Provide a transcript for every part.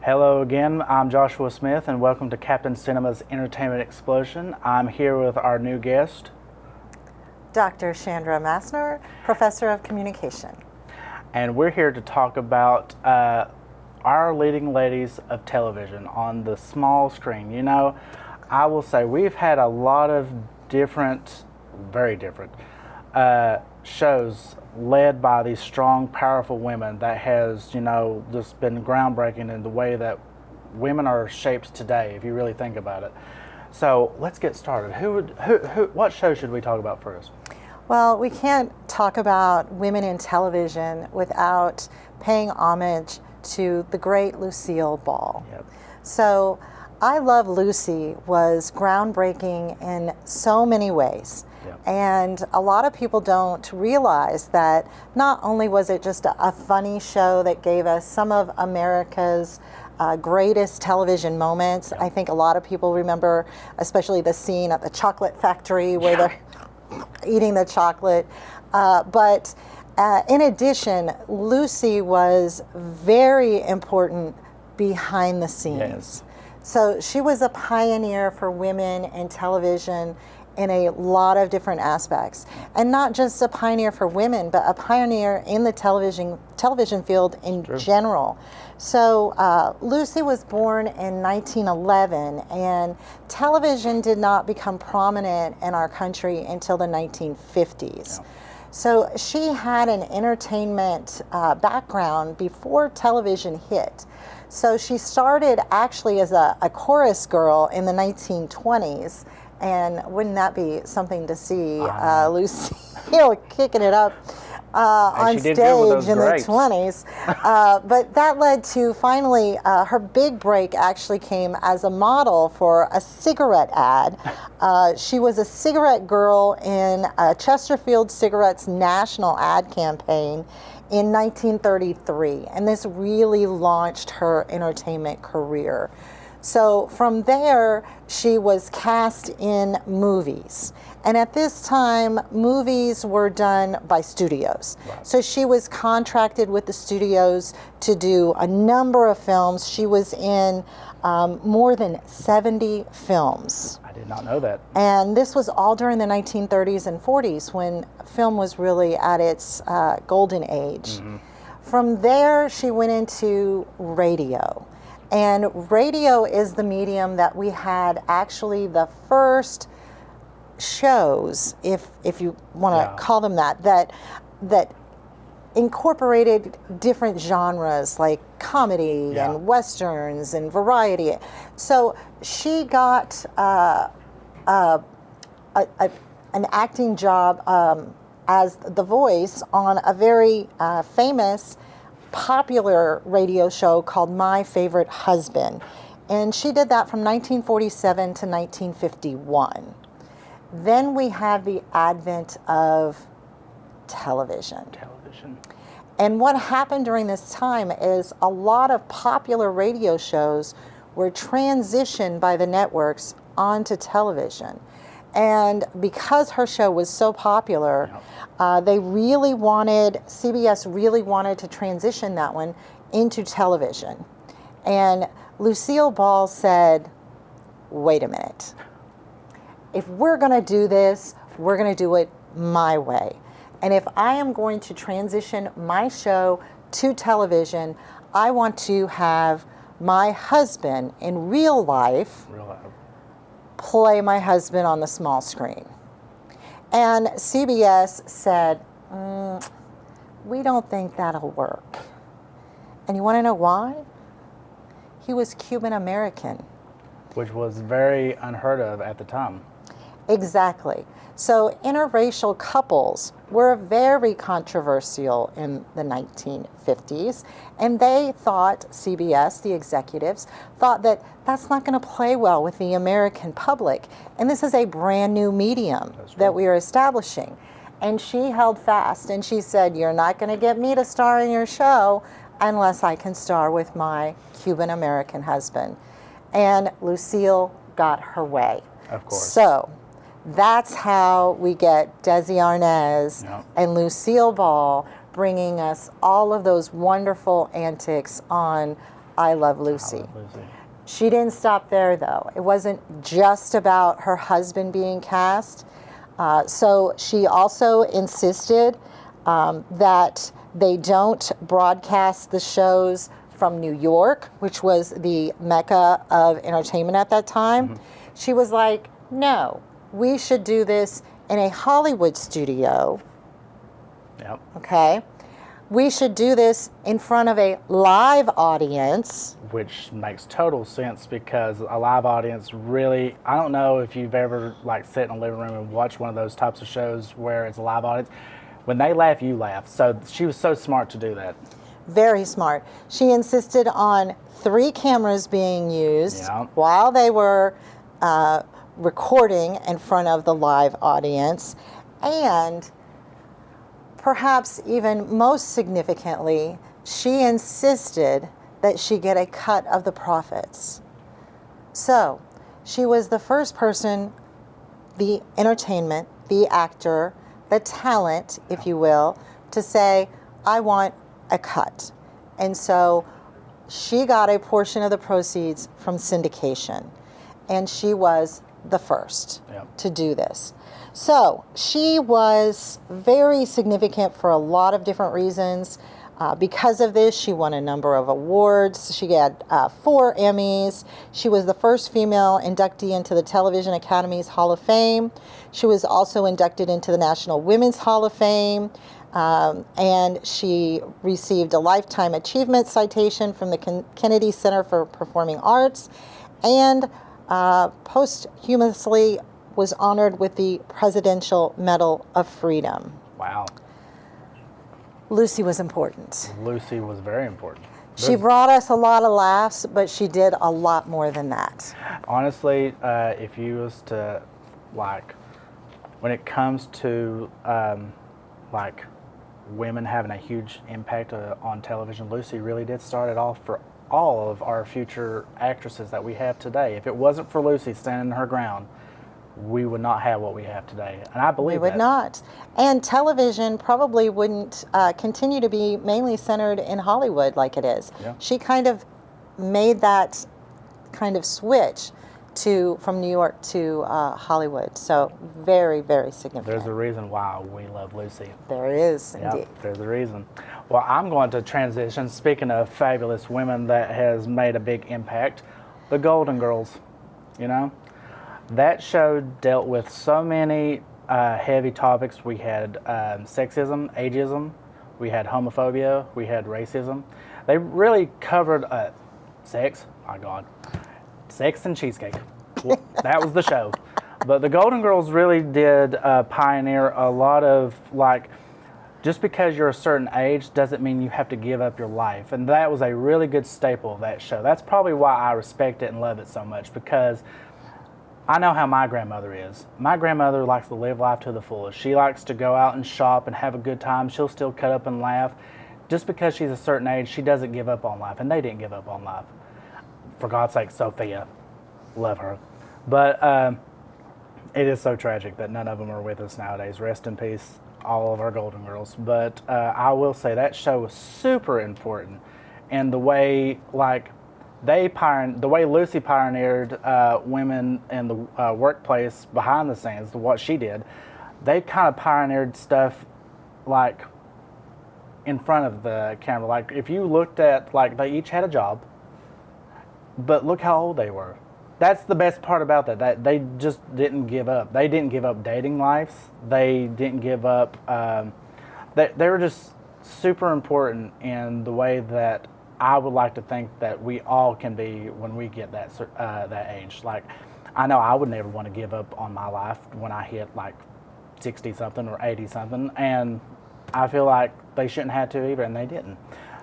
Hello again, I'm Joshua Smith and welcome to Captain Cinema's Entertainment Explosion. I'm here with our new guest, Dr. Chandra Massner, Professor of Communication. And we're here to talk about our leading ladies of television on the small screen. You know, I will say we've had a lot of very different shows led by these strong, powerful women that has, just been groundbreaking in the way that women are shaped today, if you really think about it. So let's get started. What show should we talk about first? Well, we can't talk about women in television without paying homage to the great Lucille Ball. Yep. So I Love Lucy was groundbreaking in so many ways. Yep. And a lot of people don't realize that not only was it just a funny show that gave us some of America's greatest television moments. Yep. I think a lot of people remember, especially the scene at the chocolate factory where they're eating the chocolate. But in addition, Lucy was very important behind the scenes. Yes. So she was a pioneer for women in television in a lot of different aspects. And not just a pioneer for women, but a pioneer in the television field in general. So Lucy was born in 1911, and television did not become prominent in our country until the 1950s. Yeah. So she had an entertainment background before television hit. So she started actually as a chorus girl in the 1920s. And wouldn't that be something to see Lucy kicking it up on stage in the 20s? But that led to finally her big break actually came as a model for a cigarette ad. She was a cigarette girl in Chesterfield Cigarette's national ad campaign in 1933. And this really launched her entertainment career. So from there, she was cast in movies. And at this time, movies were done by studios. Right. So she was contracted with the studios to do a number of films. She was in more than 70 films. I did not know that. And this was all during the 1930s and 40s when film was really at its golden age. Mm-hmm. From there, she went into radio. And radio is the medium that we had actually the first shows, if you want to call them that incorporated different genres like comedy and westerns and variety. So she got an acting job as the voice on a very famous popular radio show called My Favorite Husband. And she did that from 1947 to 1951. Then we have the advent of television. And what happened during this time is a lot of popular radio shows were transitioned by the networks onto television. And because her show was so popular, CBS really wanted to transition that one into television. And Lucille Ball said, wait a minute. If we're going to do this, we're going to do it my way. And if I am going to transition my show to television, I want to have my husband in real life play my husband on the small screen. And CBS said, we don't think that'll work. And you want to know why? He was Cuban American. Which was very unheard of at the time. Exactly. So interracial couples were very controversial in the 1950s, and they thought, CBS, the executives, thought that that's not going to play well with the American public, and this is a brand new medium that we are establishing. And she held fast, and she said, you're not going to get me to star in your show unless I can star with my Cuban American husband. And Lucille got her way. Of course. So that's how we get Desi Arnaz and Lucille Ball bringing us all of those wonderful antics on I Love I Lucy. Love Lucy. She didn't stop there, though. It wasn't just about her husband being cast. So she also insisted that they don't broadcast the shows from New York, which was the mecca of entertainment at that time. She was like, no, we should do this in a Hollywood studio. Yep. Okay. We should do this in front of a live audience. Which makes total sense because a live audience really, I don't know if you've ever like sit in a living room and watch one of those types of shows where it's a live audience. When they laugh, you laugh. So she was so smart to do that. Very smart. She insisted on 3 cameras being used Yeah. while they were recording in front of the live audience. And perhaps even most significantly, she insisted that she get a cut of the profits. So she was the first person, the entertainment, the actor, the talent, if you will, to say, I want a cut. And so she got a portion of the proceeds from syndication. And she was the first to do this. So she was very significant for a lot of different reasons. Because of this, she won a number of awards. She had 4 Emmys. She was the first female inductee into the Television Academy's Hall of Fame. She was also inducted into the National Women's Hall of Fame. And she received a Lifetime Achievement Citation from the Kennedy Center for Performing Arts. And posthumously was honored with the Presidential Medal of Freedom. Wow. Lucy was important. Lucy was very important. She brought us a lot of laughs, but she did a lot more than that. Honestly, if you was to, like, when it comes to, like, women having a huge impact on television, Lucy really did start it off for all of our future actresses that we have today. If it wasn't for Lucy standing her ground, we would not have what we have today. And I believe we would not. And television probably wouldn't continue to be mainly centered in Hollywood like it is. Yeah. She kind of made that kind of switch from New York to Hollywood. So very, very significant. There's a reason why we love Lucy. There is, indeed. Yep, there's a reason. Well, I'm going to transition. Speaking of fabulous women that has made a big impact, the Golden Girls, you know? That show dealt with so many heavy topics. We had sexism, ageism, we had homophobia, we had racism. They really covered sex, my God, sex and cheesecake. Well, that was the show. But the Golden Girls really did pioneer a lot of, like, just because you're a certain age doesn't mean you have to give up your life. And that was a really good staple of that show. That's probably why I respect it and love it so much, because I know how my grandmother is. My grandmother likes to live life to the fullest. She likes to go out and shop and have a good time. She'll still cut up and laugh. Just because she's a certain age, she doesn't give up on life, and they didn't give up on life. For God's sake, Sophia, love her. But it is so tragic that none of them are with us nowadays. Rest in peace, all of our Golden Girls. But I will say that show was super important, and the way, like, the way Lucy pioneered women in the workplace behind the scenes, what she did, they kind of pioneered stuff like in front of the camera. Like, if you looked at, like, they each had a job, but look how old they were. That's the best part about that they just didn't give up. They didn't give up dating lives. They didn't give up. They were just super important in the way that I would like to think that we all can be when we get that age. Like, I know I would never want to give up on my life when I hit like 60 something or 80 something, and I feel like they shouldn't have to either, and they didn't.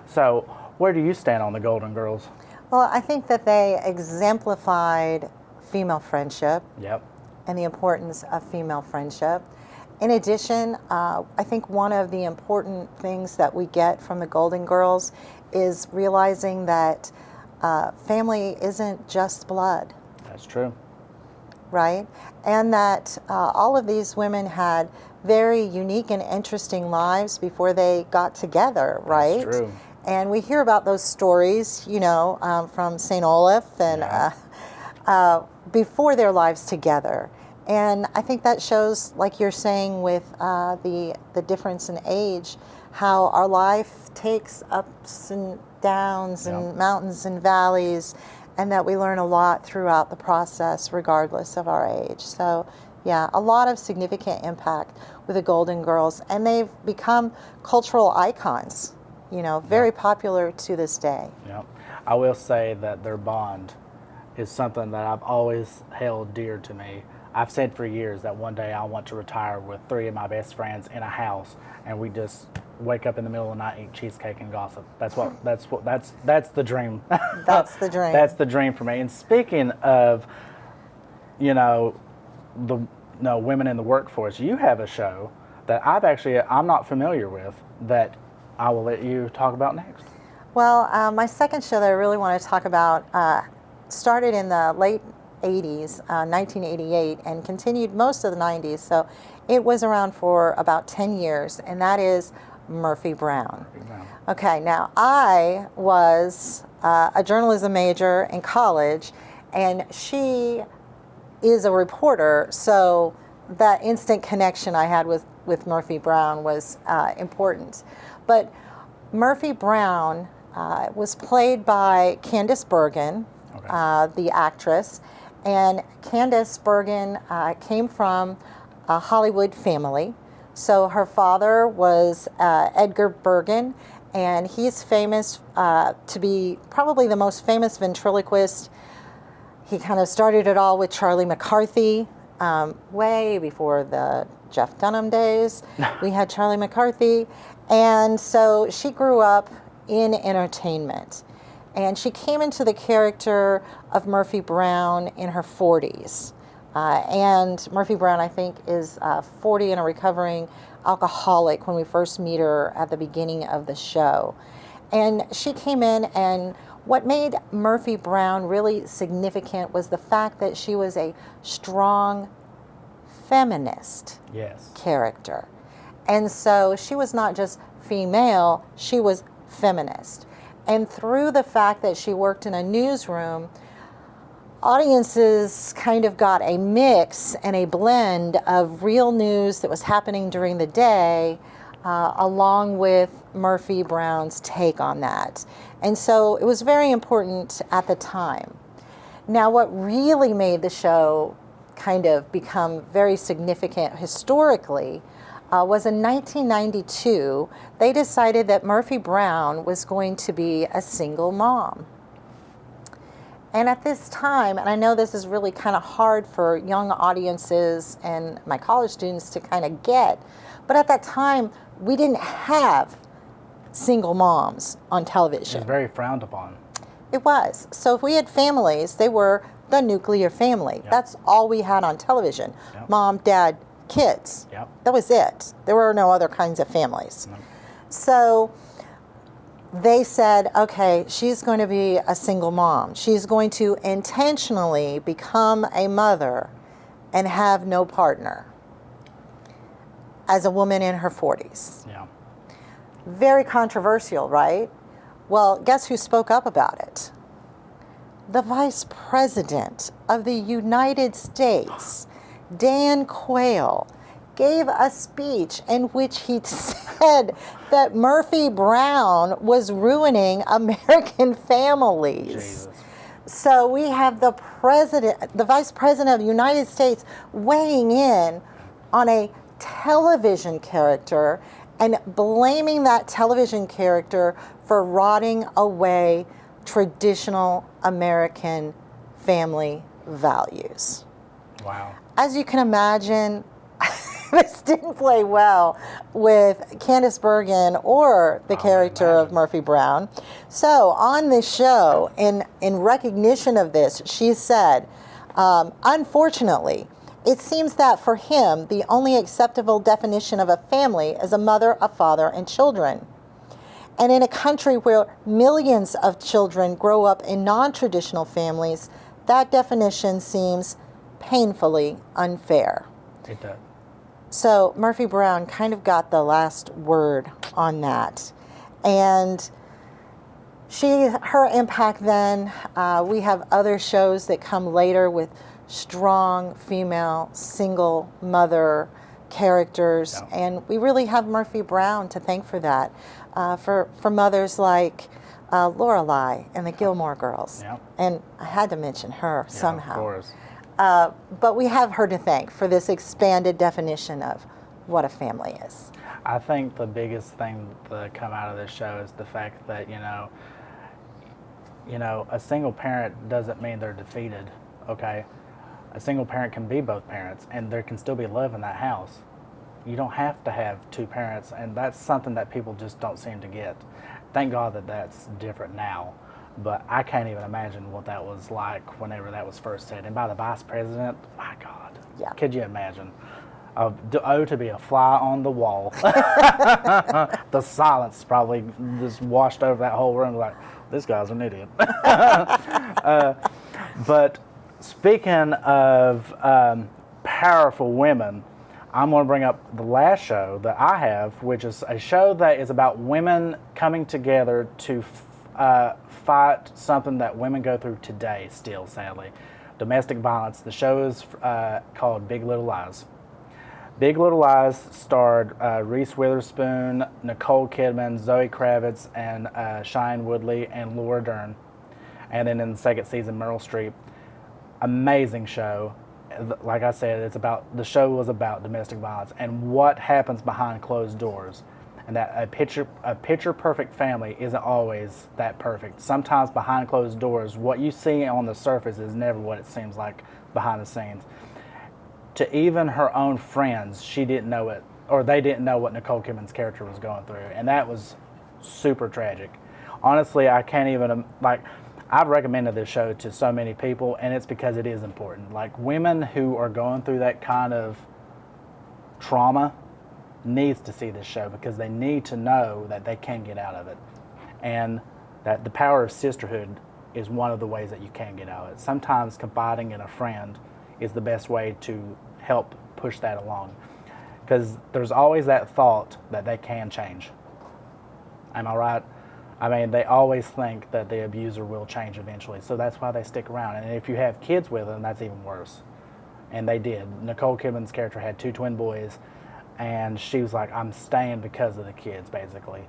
So where do you stand on the Golden Girls? Well, I think that they exemplified female friendship. Yep. And the importance of female friendship. In addition, I think one of the important things that we get from the Golden Girls is realizing that family isn't just blood. That's true. Right? And that all of these women had very unique and interesting lives before they got together, right? That's true. And we hear about those stories, from St. Olaf and before their lives together. And I think that shows, like you're saying, with the difference in age, how our life takes ups and downs and mountains and valleys, and that we learn a lot throughout the process, regardless of our age. So, yeah, a lot of significant impact with the Golden Girls, and they've become cultural icons, very popular to this day. Yep. I will say that their bond is something that I've always held dear to me. I've said for years that one day I want to retire with 3 of my best friends in a house, and we just wake up in the middle of the night, eat cheesecake, and gossip. That's the dream. That's the dream. That's the dream for me. And speaking of, women in the workforce, you have a show that I'm not familiar with that I will let you talk about next. Well, my second show that I really want to talk about started in the late 80s, 1988, and continued most of the 90s. So it was around for about 10 years, and that is Murphy Brown. Okay, now I was a journalism major in college, and she is a reporter, so that instant connection I had with Murphy Brown was important. But Murphy Brown was played by Candice Bergen, the actress, and Candice Bergen came from a Hollywood family. So her father was Edgar Bergen, and he's famous to be probably the most famous ventriloquist. He kind of started it all with Charlie McCarthy, way before the Jeff Dunham days. We had Charlie McCarthy, and so she grew up in entertainment. And she came into the character of Murphy Brown in her 40s. And Murphy Brown, I think, is 40 and a recovering alcoholic when we first meet her at the beginning of the show. And she came in, and what made Murphy Brown really significant was the fact that she was a strong feminist character. And so she was not just female, she was feminist. And through the fact that she worked in a newsroom, audiences kind of got a mix and a blend of real news that was happening during the day, along with Murphy Brown's take on that. And so it was very important at the time. Now, what really made the show kind of become very significant historically was in 1992, they decided that Murphy Brown was going to be a single mom. And at this time, and I know this is really kind of hard for young audiences and my college students to kind of get, but at that time, we didn't have single moms on television. It's very frowned upon. It was. So if we had families, they were the nuclear family. Yep. That's all we had on television. Yep. Mom, dad, kids. Yep. That was it. There were no other kinds of families. Yep. So they said, okay, she's going to be a single mom. She's going to intentionally become a mother and have no partner as a woman in her 40s. Yeah. Very controversial, right? Well, guess who spoke up about it? The Vice President of the United States, Dan Quayle, gave a speech in which he said that Murphy Brown was ruining American families. Jesus. So we have the Vice President of the United States weighing in on a television character and blaming that television character for rotting away traditional American family values. Wow. As you can imagine, this didn't play well with Candice Bergen or the character of Murphy Brown. So on this show, in recognition of this, she said, unfortunately, it seems that for him, the only acceptable definition of a family is a mother, a father, and children. And in a country where millions of children grow up in non-traditional families, that definition seems painfully unfair. It does. So Murphy Brown kind of got the last word on that. And her impact then, we have other shows that come later with strong female single mother characters, Yeah. and we really have Murphy Brown to thank for that, for mothers like Lorelai and the Gilmore Girls. Yeah. And I had to mention her somehow. Of course. But we have her to thank for this expanded definition of what a family is. I think the biggest thing to come out of this show is the fact that, a single parent doesn't mean they're defeated, okay? A single parent can be both parents, and there can still be love in that house. You don't have to have two parents, and that's something that people just don't seem to get. Thank God that that's different now, but I can't even imagine what that was like whenever that was first said. And by the vice president, my God, Yeah. Could you imagine? To be a fly on the wall. The silence probably just washed over that whole room like, this guy's an idiot. But speaking of powerful women, I'm going to bring up the last show that I have, which is a show that is about women coming together to fight something that women go through today still, sadly. Domestic violence. The show is called Big Little Lies. Big Little Lies starred Reese Witherspoon, Nicole Kidman, Zoe Kravitz, and Shailene Woodley, and Laura Dern. And then in the second season, Meryl Streep. Amazing show. Like I said, the show was about domestic violence and what happens behind closed doors. And that a picture perfect family isn't always that perfect. Sometimes behind closed doors, what you see on the surface is never what it seems like behind the scenes. To even her own friends, she didn't know it, or they didn't know what Nicole Kidman's character was going through, and that was super tragic. Honestly, I can't even, I've recommended this show to so many people, and it's because it is important. Like, women who are going through that kind of trauma needs to see this show because they need to know that they can get out of it, and that the power of sisterhood is one of the ways that you can get out of it. Sometimes confiding in a friend is the best way to help push that along, because there's always that thought that they can change. Am I right? I mean, they always think that the abuser will change eventually, so that's why they stick around. And if you have kids with them, that's even worse. And they did. Nicole Kidman's character had 2 twin boys, and she was like, I'm staying because of the kids, basically.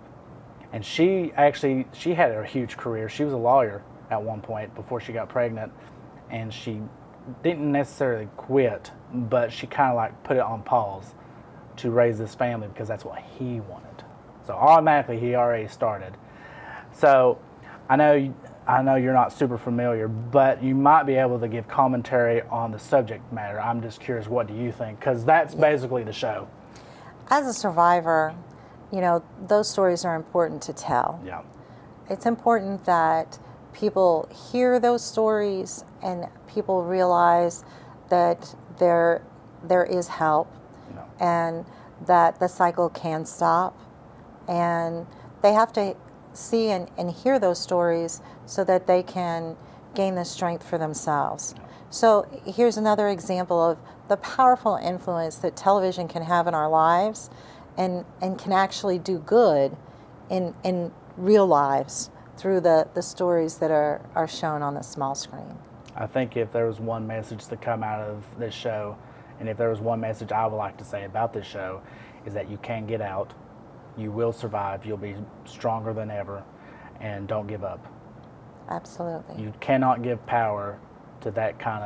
And she had a huge career. She was a lawyer at one point before she got pregnant, and she didn't necessarily quit, but she kind of put it on pause to raise this family because that's what he wanted. So automatically he already started. So I know you're not super familiar, but you might be able to give commentary on the subject matter. I'm just curious, what do you think? Because that's basically the show. As a survivor, those stories are important to tell. Yeah. It's important that people hear those stories and people realize that there is help, and that the cycle can stop, and they have to see and hear those stories so that they can gain the strength for themselves. So here's another example of the powerful influence that television can have in our lives, and can actually do good in real lives through the stories that are shown on the small screen. I think if there was one message to come out of this show, and if there was one message I would like to say about this show, is that you can get out, you will survive, you'll be stronger than ever, and don't give up. Absolutely. You cannot give power to that kind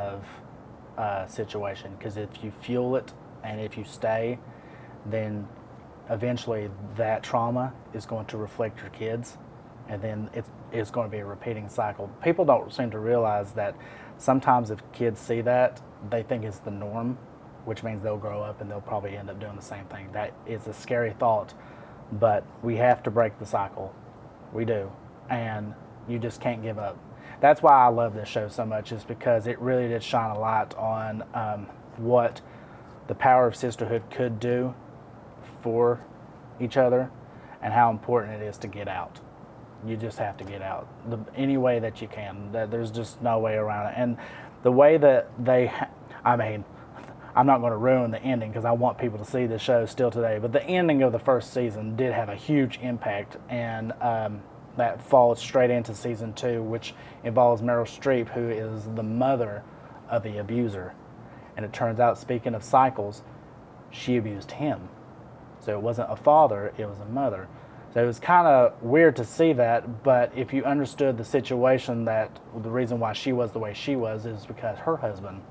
of situation, because if you fuel it and if you stay, then eventually that trauma is going to reflect your kids, and then it's going to be a repeating cycle. People don't seem to realize that sometimes if kids see that, they think it's the norm, which means they'll grow up and they'll probably end up doing the same thing. That is a scary thought, but we have to break the cycle. We do, and you just can't give up. That's why I love this show so much, is because it really did shine a light on what the power of sisterhood could do for each other, and how important it is to get out. You just have to get out any way that you can. There's just no way around it. And the way that I'm not going to ruin the ending because I want people to see the show still today, but the ending of the first season did have a huge impact, and that falls straight into season 2, which involves Meryl Streep, who is the mother of the abuser. And it turns out, speaking of cycles, she abused him. So it wasn't a father, it was a mother. So it was kind of weird to see that, but if you understood the situation, that the reason why she was the way she was is because her husband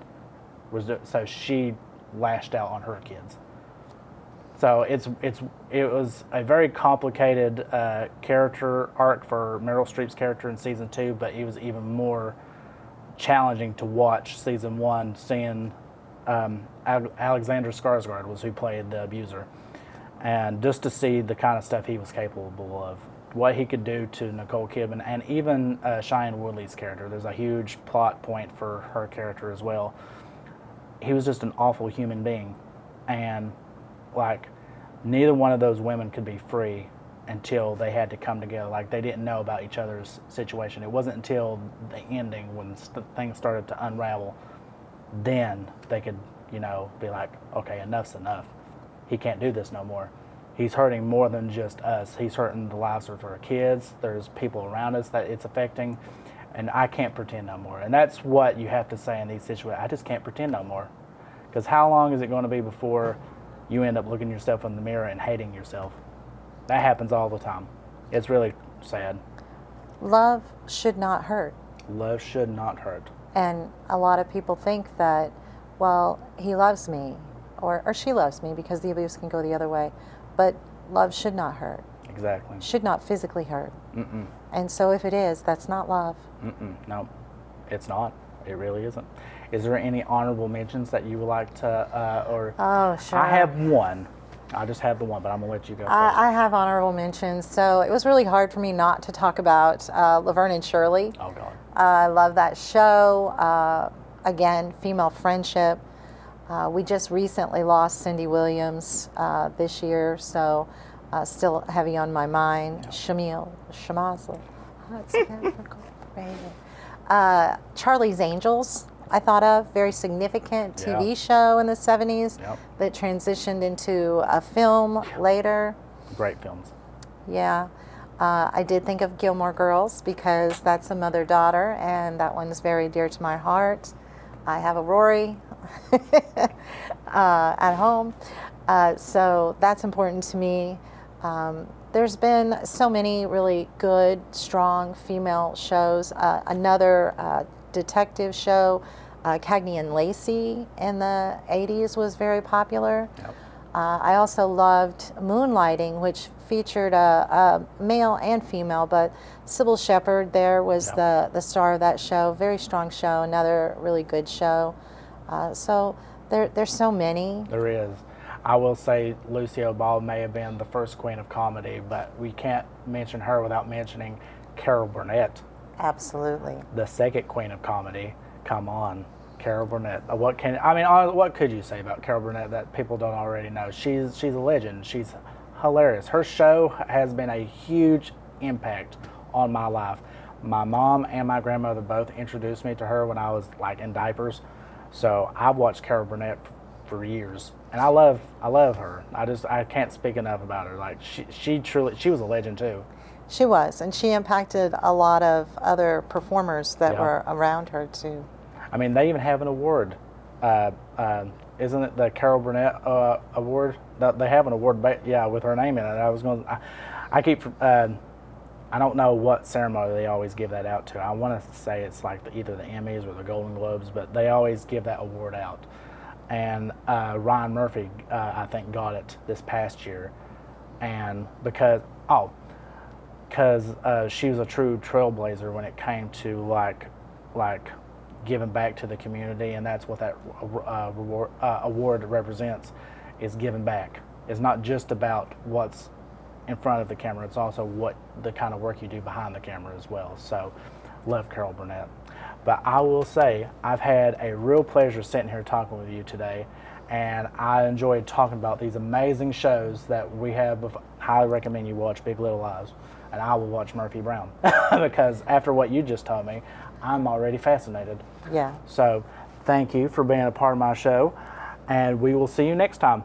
was, so she lashed out on her kids. So it was a very complicated character arc for Meryl Streep's character in season 2, but it was even more challenging to watch season 1, seeing Alexander Skarsgård was who played the abuser. And just to see the kind of stuff he was capable of, what he could do to Nicole Kidman, and even Shailene Woodley's character. There's a huge plot point for her character as well. He was just an awful human being, and like neither one of those women could be free until they had to come together. Like they didn't know about each other's situation. It wasn't until the ending when things started to unravel, then they could, you know, be like, okay, enough's enough. He can't do this no more. He's hurting more than just us. He's hurting the lives of our kids. There's people around us that it's affecting, and I can't pretend no more. And that's what you have to say in these situations. I just can't pretend no more. Because how long is it going to be before you end up looking yourself in the mirror and hating yourself? That happens all the time. It's really sad. Love should not hurt. Love should not hurt. And a lot of people think that, well, he loves me, or she loves me, because the abuse can go the other way. But love should not hurt. Exactly. Should not physically hurt. Mm-mm. And so if it is, that's not love. Mm-mm. No, it's not. It really isn't. Is there any honorable mentions that you would like to, or? Oh, sure. I have one. I just have the one, but I'm going to let you go first. I have honorable mentions. So it was really hard for me not to talk about Laverne and Shirley. Oh, God. I love that show. Again, female friendship. We just recently lost Cindy Williams this year, so still heavy on my mind. Yeah. Shamil Shamazel. Charlie's Angels, I thought of. Very significant TV show in the 70s that transitioned into a film later. Great films. Yeah. I did think of Gilmore Girls because that's a mother-daughter, and that one's very dear to my heart. I have a Rory at home, so that's important to me. There's been so many really good, strong female shows. Another detective show, Cagney and Lacey in the 80s was very popular. Yep. I also loved Moonlighting, which featured a male and female, but Sybil Shepherd there was the star of that show. Very strong show, another really good show. So there's so many. There is. I will say Lucille Ball may have been the first queen of comedy, but we can't mention her without mentioning Carol Burnett. Absolutely. The second queen of comedy. Come on, Carol Burnett. What could you say about Carol Burnett that people don't already know? She's a legend. She's hilarious. Her show has been a huge impact on my life. My mom and my grandmother both introduced me to her when I was like in diapers. So I've watched Carol Burnett for years, and I love her. I can't speak enough about her. Like she was a legend too. She was, and she impacted a lot of other performers that were around her too. I mean, they even have an award. Isn't it the Carol Burnett Award? They have an award, with her name in it. I don't know what ceremony they always give that out to. I want to say it's like either the Emmys or the Golden Globes, but they always give that award out. And Ryan Murphy, I think, got it this past year, and because she was a true trailblazer when it came to like giving back to the community, and that's what that award represents, is giving back. It's not just about what's in front of the camera, it's also what the kind of work you do behind the camera as well. So love Carol Burnett. But I will say I've had a real pleasure sitting here talking with you today, and I enjoyed talking about these amazing shows that we have. Highly recommend you watch Big Little Lies, and I will watch Murphy Brown because after what you just told me, I'm already fascinated. Yeah. So thank you for being a part of my show, and we will see you next time.